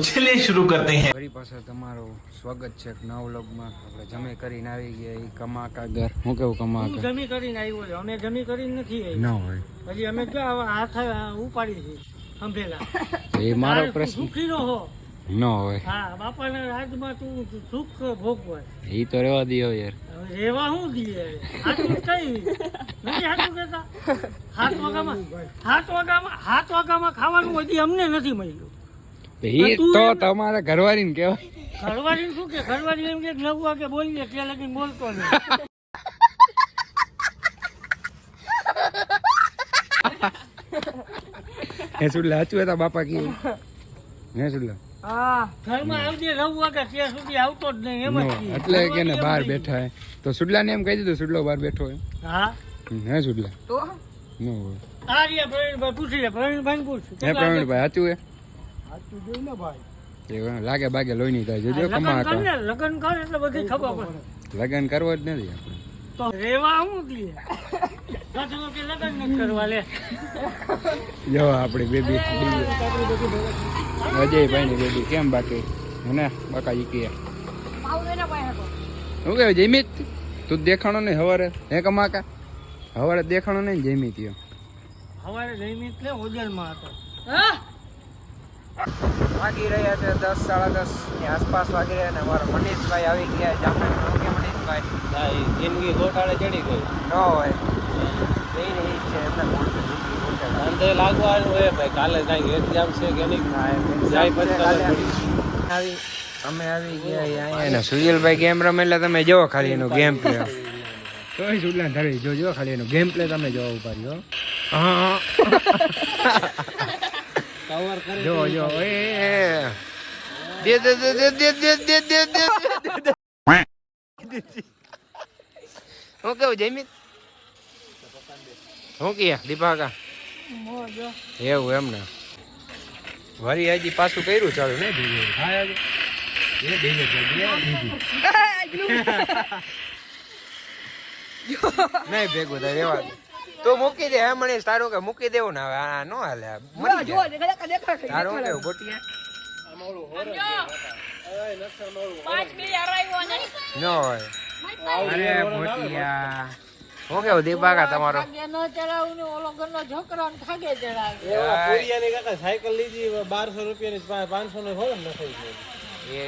चलिए शुरू करते हैं। ફરી પાછા તમારું સ્વાગત છે એક નવા વ્લોગમાં. આપણે જમી કરીને આવી ગયા એ કમાકા ઘર. હું કેવું કમાકા જમી કરીને આવ્યો છે. અમે જમી કરીને નથી ન હોય હજી અમે ક્યાં હાથ ઉપાડી છે સંભેલા. એ મારો પ્રશ્ન સુખી નો હો. ન હોય. હા, બાપાના રાજમાં તું સુખ ભોગવાય. એ તો રહેવા દો યાર. હવે રેવા શું દીએ હાથું કઈ નથી હાથું કેતા. 7 વાગ્યામાં ખાવાનું હજી અમને નથી મળ્યું. એ તો તમારે ઘરવાળી ને કહેવાય. ઘરવાળી શું કે ઘરવાળી એમ કે 9 વાગે બોલીએ ત્યાં લગીને બોલતો નહીં. હે સુડલા સાચું હતા બાપા કી હે સુડલા. હા, ઘરમાં આવજે 9 વાગે ત્યાં સુધી આવતો જ નહીં એમ જ કીએ. એટલે કે ને બહાર બેઠા હે તો સુડલા ને એમ કહી દીધું સુડલો બહાર બેઠો હે. હા હે સુડલા તો ન હોય. આ રહ્યા પ્રવીણભાઈ પૂછી લે. પ્રવીણભાઈ પૂછ. હે પ્રવીણભાઈ સાચું હે. સાચું જોઈ ને ભાઈ. લાગે બાગે લોહી નહીં થાય જોજો કમાકા. લગન કર એટલે બધી ખબર પડે. લગન કરવો જ નથી આપણે તો રેવા હું દઈએ સાચું કે લગન ન કરવા લે. જો આપણી બેબી અજયભાઈ ની બેબી કેમ બાકી હે બાકાજી કે શું કહેવાય જયમિત તું દેખાણો નહીં હવારે હે કમાકા હવારે દેખાણો નહીં જયમિત યો હવારે જયમિત લે હોજલમાં હતો. વાગી રહ્યા છે 10 10:30 ની આસપાસ વાગી રહ્યા ને અમારા મનીષભાઈ આવી ગયા. જામનગર કે મનીષભાઈ જિંદગી ગોટાળે ચડી ગઈ ન હોય એ રહી છે અંતે લાગવાનું હોય ભાઈ. કાલે કઈ એક્ઝામ છે કે નહીં જાય પછી ખબર પડી. આવી અમે આવી ગયા અહીંયા ને સુજલભાઈ ગેમ રમેલા તમે જોવો ખાલી એનો ગેમ પ્લે તોય સુજલા ધરી જોજો ખાલી એનો ગેમ પ્લે તમે જોવા ઉભા રહ્યો. હા કવર કરી જો જો એ દે દે દે દે દે દે દે દે દે હું કેવું જયમિત હું કે દીપાકા એવું એમ ને વરી હજી પાછું કર્યું ચાલુ ને ધીરે હા એ ધીરે નહીં ભેગું થાય રેવા દે. તું મૂકી દે હે મનીષ તારું કે મૂકી દેવું ને હવે આ નો હાલે તારું કેવું ગોટિયા ન હોય. અરે ગોટિયા હું કેવું દીપાકા તમારો પૂરિયાની કાકા સાયકલ લીધી 1200 રૂપિયાની 500 ની હોય ને નખાઈ ગઈ.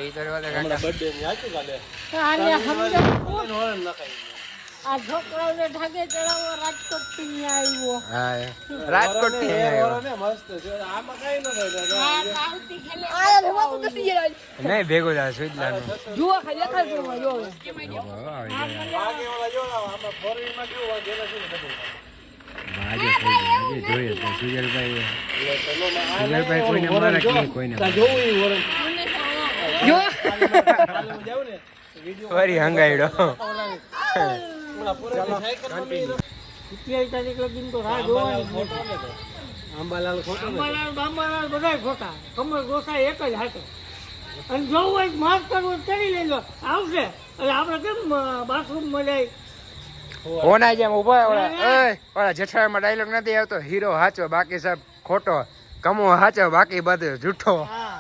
એ તો રેવા દે હમણાં કાકા બર્થડે ની આચું કાલે હોરન નખાઈ આ છોકરાઓને ઠાગે ચડાવો રાજકોટ થી આવ્યો. હા રાજકોટ થી આવ્યો ને મસ્ત છે. આમાં કઈ ન થાય નહીં ભેગું થાય સુજલાનું જુઓ ખાલી દેખાય તો જો વાગે ઓલા જોડાવા આમાં ફોરવીલ માં કેવું વાગે એના શું બધું આજે થઈ ગયું આજે જોઈએ તો સુજલભાઈ કોઈને મારે કે કોઈને જોવું ઈ હોરન જો હું જાઉં ને વિડિયો ફરી હંગાઈડો સાયકલ માં 27 તારીખ લગીને તો રાહ જોવાની ફોટો ને તો આંબાલાલ ફોટો ને બાંબાલાલ બધાય ખોટા. કમર ગોસા એક જ હાથે. અને જોવું હોય માફ કરવું કરી લેજો આવશે. એટલે આપણે કેમ બાથરૂમમાં જાય ઓના જેમ ઉભા ઓલા જેઠાલાલમાં ડાયલોગ નથી આવતો હીરો હાચો બાકી સાહેબ ખોટો કમો હાચો બાકી બધું જૂઠો. હા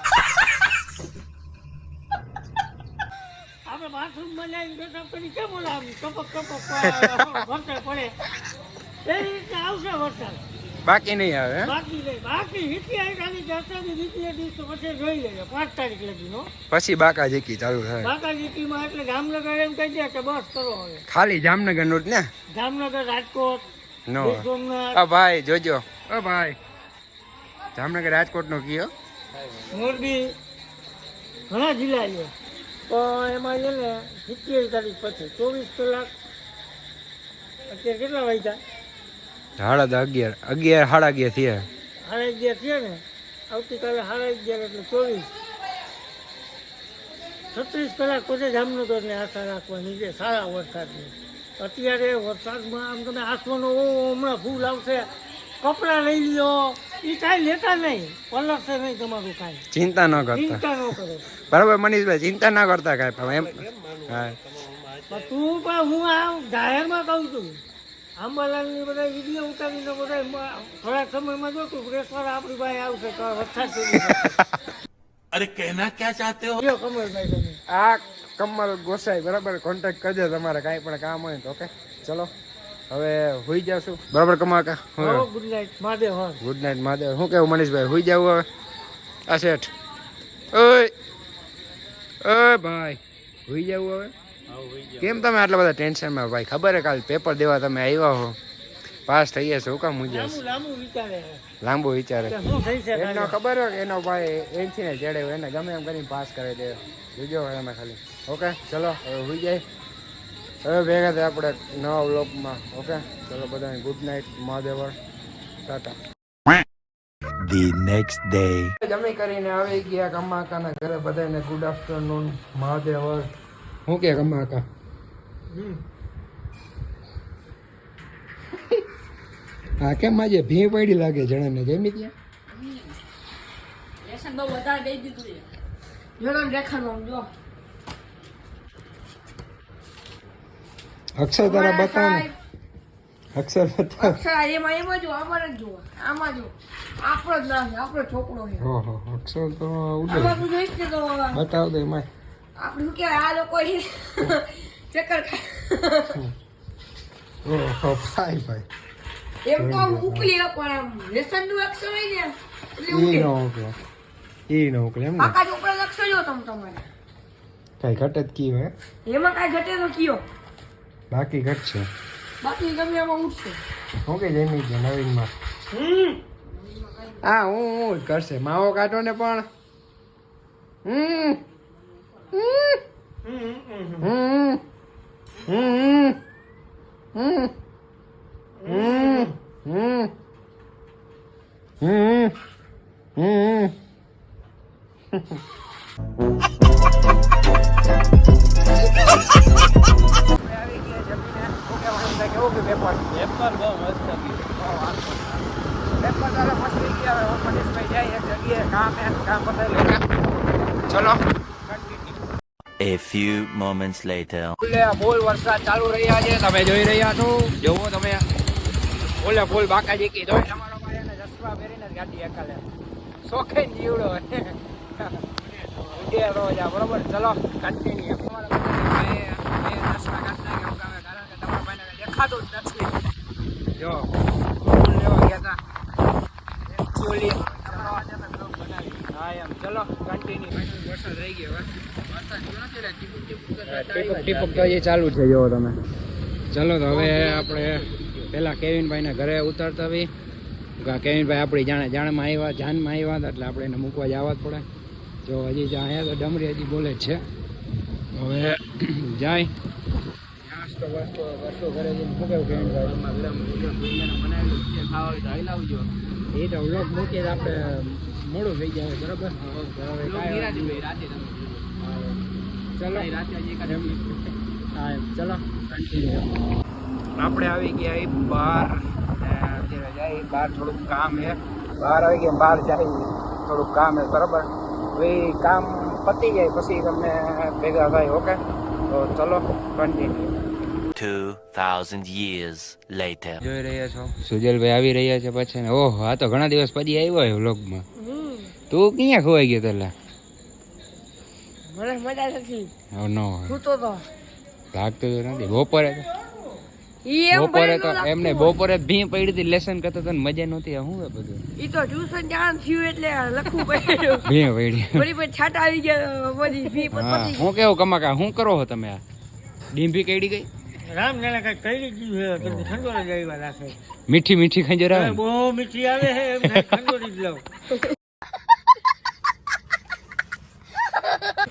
આપણે બાથરૂમમાં લઈને બેઠા પછી કેમ ઓલા ટપક ટપક વરસાદ પડે એ રીતે આવશે વરસાદ. બાકી નહીં આવે હે? બાકી નહીં. બાકી 27 તારીખ જતાની બીજી દિવસ પછી જોઈ લેજો 5 તારીખ લગીનો પછી બાકા જીકી ચાલુ થાય બાકાજીટીમાં. એટલે જામનગર એમ કહી દે કે બસ કરો હવે. ખાલી જામનગર નું જ ને જામનગર, રાજકોટ, નો ગીર સોમનાથ, ઓ ભાઈ જોજો ઓ ભાઈ જામનગર રાજકોટ નો કયો મોરબી ઘણા જિલ્લા છે. પણ એમાં છે ને 27 તારીખ પછી 24 કલાક. અત્યારે કેટલા વાગ્યા? 11:30 11:30 થયા 11:30 થયા ને. આવતીકાલે 11:30 એટલે 24 36 કલાક પછી જામનગરને આશા રાખવાની છે સારા વરસાદની. અત્યારે વરસાદમાં આમ તમે આસમાનો હમણાં ફૂલ આવશે. કપડાં લઈ લ્યો એ કાંઈ લેતા નહીં. પલળશે નહીં તમારું કાંઈ. ચિંતા ન કરતા ચિંતા ન કરો. બરાબર મનીષભાઈ ચિંતા ના કરતા કાંઈ પણ એમ હા પણ તું પણ હું આ જાહેરમાં કહું છું. આંબાલાલની બધા વિડીયો ઉતારીને બધા થોડાક સમયમાં જોતું પ્રેસવાળા આપણી પાસે આવશે વરસાદ अरे कहना क्या चाहते हो? લ્યો કમલભાઈ તમે. આ કમલ ગોસાઈ બરાબર કોન્ટેક્ટ કરજો તમારે કાંઈ પણ કામ હોય તો ઓકે ચલો હવે હુઈ જાશું બરાબર કમાકા હો, ગુડ નાઇટ મહાદેવ હર. ગુડ નાઇટ મહાદેવ શું કેવું મનીષભાઈ હુઈ જાવ હવે આ શેઠ ઓય ઓય ભાઈ હુઈ જાવ હવે કેમ તમે આટલા બધા ટેન્શનમાં ભાઈ ખબર હે કાલ પેપર દેવા તમે આવ્યા હો પાસ થઈ ગયા શું કામ મુજબ લાંબુ લાંબુ વિચારે લાંબુ વિચારે કે શું થઈ છે એનો કાલે. ખબર હોય કે એનો ભાઈ એનથી ને ચડે એને ગમે એમ કરીને પાસ કરી દે જોજો તમે ખાલી ઓકે ચલો હવે હુઈ જાય હવે ભેગા થાય આપણે નવા વ્લોગમાં ઓકે ચલો બધાને ગુડ નાઇટ મહાદેવર ટાટા The next day. જમી કરીને આવી ગયા કમાકાના ઘરે બધાને ગુડ આફ્ટરનૂન મહાદેવર શું કે કમાકા હા કેમ આજે ભી પડી લાગે જણાને જમી ત્યાં લેસન બહુ વધારે દઈ દીધું છે. જો તમે દેખાડવાનું જો. અક્ષર તારા બતાવ ને અક્ષર બતાવ અક્ષર એમાં જો આમાં જ જો આમાં જો આપણો જ નામ છે, આપણો છોકરો છે. ઓહો અક્ષર તો ઉડે આમાં તું જોઈશ ને તો બતાવ દે માય આપણે શું કહેવાય આ લોકો ચક્કર ખાય ઓહો ભાઈ ભાઈ એમ તો આમ ઉકલી પણ આમ લેસન નું અક્ષર હોય ને એટલે ઈ ઉકલે. નો ઓકે ઈ નો ઓકે એમ ને કાકા છોકરા અક્ષર જો તમારે કઈ ઘટે જ કી હોય એમાં કાંઈ ઘટે તો કયો બાકી ઘટશે બાકી ગમે એમાં ઉઠશે. હું કે જમી છે નવીનમાં હા હું જ કરશે માવો કાઢો ને પણ હમ હમ હમ હમ હમ હમ હમ હમ કેવું કે પેપર પેપર બહુ મસ્ત ગયું. પેપર તારે મસ્ત થઈ ગયા હવે મનીષભાઈ જાય એક જગ્યાએ કામ બતાવી લે ચલો A few moments later. ફૂલ વરસાદ ચાલુ રહ્યા છે તમે જોઈ રહ્યા છો જોવો તમે ફૂલે ફૂલ બાકાજી કી જોઈ તમારો ભાઈ એને ચશ્મા પહેરીને જ ગાડી એકાલે શોખીન જીવડો ઉડે રોજ આ બરોબર ચલો કન્ટિન્યુ દેખાતું જ નથી જો ફૂલ લેવા ગયા હતા ચોલી હા એમ ચલો કન્ટિન્યુ વરસાદ રહી ગયો ટીપક તો હજી ચાલુ છે જો તમે ચલો તો હવે આપણે પેલા કેવિનભાઈ ના ઘરે ઉતરતા આવી કેવિનભાઈ આપણી જાણમાં આવ્યા હતા એટલે આપણે એને મૂકવા જવા જ પડે જો હજી જ્યાં આવ્યા તો ડમરી હજી બોલે જ છે હવે જાય નાસ્તો વાસ્તો ઘરે જઈને મૂકેવું કેવિનભાઈ ખાવા તો હલાવજો એ તો વ્લોગ મૂકીએ તો આપણે મોડું થઈ જાય બરાબર ચલો આપણે આવી ગયા બહાર અત્યારે જાય બહાર થોડુંક કામ છે બહાર આવી ગયા બહાર જાય થોડુંક કામ છે બરાબર હવે કામ પતી જાય પછી તમને ભેગા થાય ઓકે તો ચલો કન્ટિન્યુ 2000 years later. જોઈ રહ્યા છો સુજલભાઈ આવી રહ્યા છે પછી ને ઓહો આ તો ઘણા દિવસ પછી આવ્યો હોય વ્લોગમાં તું ક્યાં ખોવાઈ ગયો પેલા મને મજા નથી. નો હું તો લાગતું તો નથી બપોરે તો ઈ એમ બપોરે તો ભણેલું એમને બપોરે ભી પડી હતી લેસન કરતો તો મજા નહોતી શું હે બધું ઈ તો ટ્યુશન જાણ થયું એટલે લખવું પડ્યું. ભી પડી વળી પછી છાટા આવી ગયા બધી ફી હા પતી હું કેવું કમાકા શું કરો છો તમે આ ડીંભી કેડી ગઈ રામ જાણે કઈ કરી ગયું છે કે ખંડોળે જ આવ્યા રાખે મીઠી મીઠી ખંજર આવે ને? બહુ મીઠી આવે છે એમ થાય ખંડોળી જ લઉં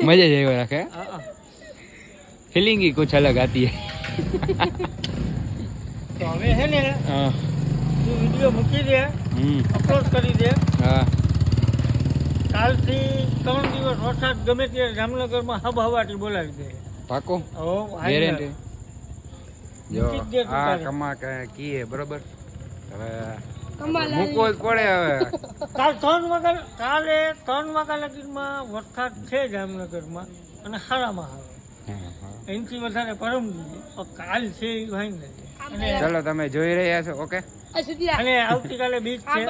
મજા જ આવ્યો રાખે હા. फीलिंग ही कुछ अलग आती है તો હવે છે ને हाँ તું વિડીયો મૂકી દે અપલોડ કરી દે हाँ કાલથી 3 દિવસ વરસાદ ગમે ત્યારે જામનગરમાં હવાટી બોલાવી દે पाको ઓ ગેરંટી જો મૂકી જ દે તું આ તારે. કમા કી હે બરોબર હવે કમાલ મૂકવો જ પડે હવે કાલે 3 વાગ્યા લગીમાં વરસાદ છે જામનગરમાં અને હારામાં આવે હા, હા. એનાથી વધારે પરમ કાલ છે એ ભાઈ નથી ચલો તમે જોઈ રહ્યા છો ઓકે અને આવતીકાલે બીચ છે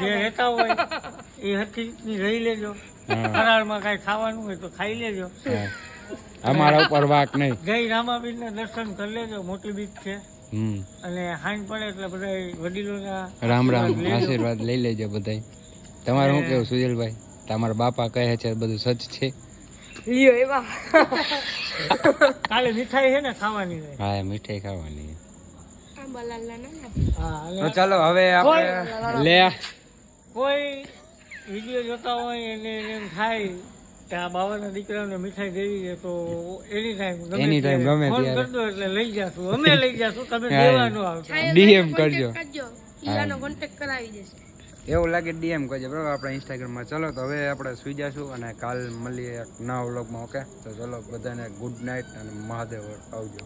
જે રહેતા હોય એ હકીકતની રહી લેજો ફરાળમાં કાંઈ ખાવાનું હોય તો ખાઈ લેજો. હા. અમારા ઉપર વાક નહીં. જય રામાબીરના દર્શન કરી લેજો, મોટી બીચ છે. અને હાંજ પડે એટલે બધા વડીલોના રામ રામ લેજો. આશીર્વાદ લઈ લેજો બધાય. તમારે શું કેવું સુજલભાઈ? તમારા બાપા કહે છે બધું સચ છે? લ્યો એવા કાલે મીઠાઈ છે ને ખાવાની છે. હા મીઠાઈ ખાવાની. આંબાલાલના ના હા, તો અને ચાલો હવે આપણે લે કોઈ વિડીયો જોતા હોય એને એમ થાય કે આ બાવાના દીકરાને મીઠાઈ દેવી છે તો એની ટાઈમ Anytime ગમે ફોન ત્યારે. કરજો એટલે લઈ જાશું, અમે લઈ જાશું, તમે હા. દેવા ન આવતા. DM કરજો. ઈયાનો કોન્ટેક્ટ કરાવી દેશે. એવું લાગે DM કરજો બરાબર આપણા ઇન્સ્ટાગ્રામમાં. ચલો તો હવે આપણે સુઈ જશું અને કાલ મળીએ એક નવા વ્લોગમાં. ઓકે તો ચલો બધાને ગુડ નાઇટ અને મહાદેવ આવજો.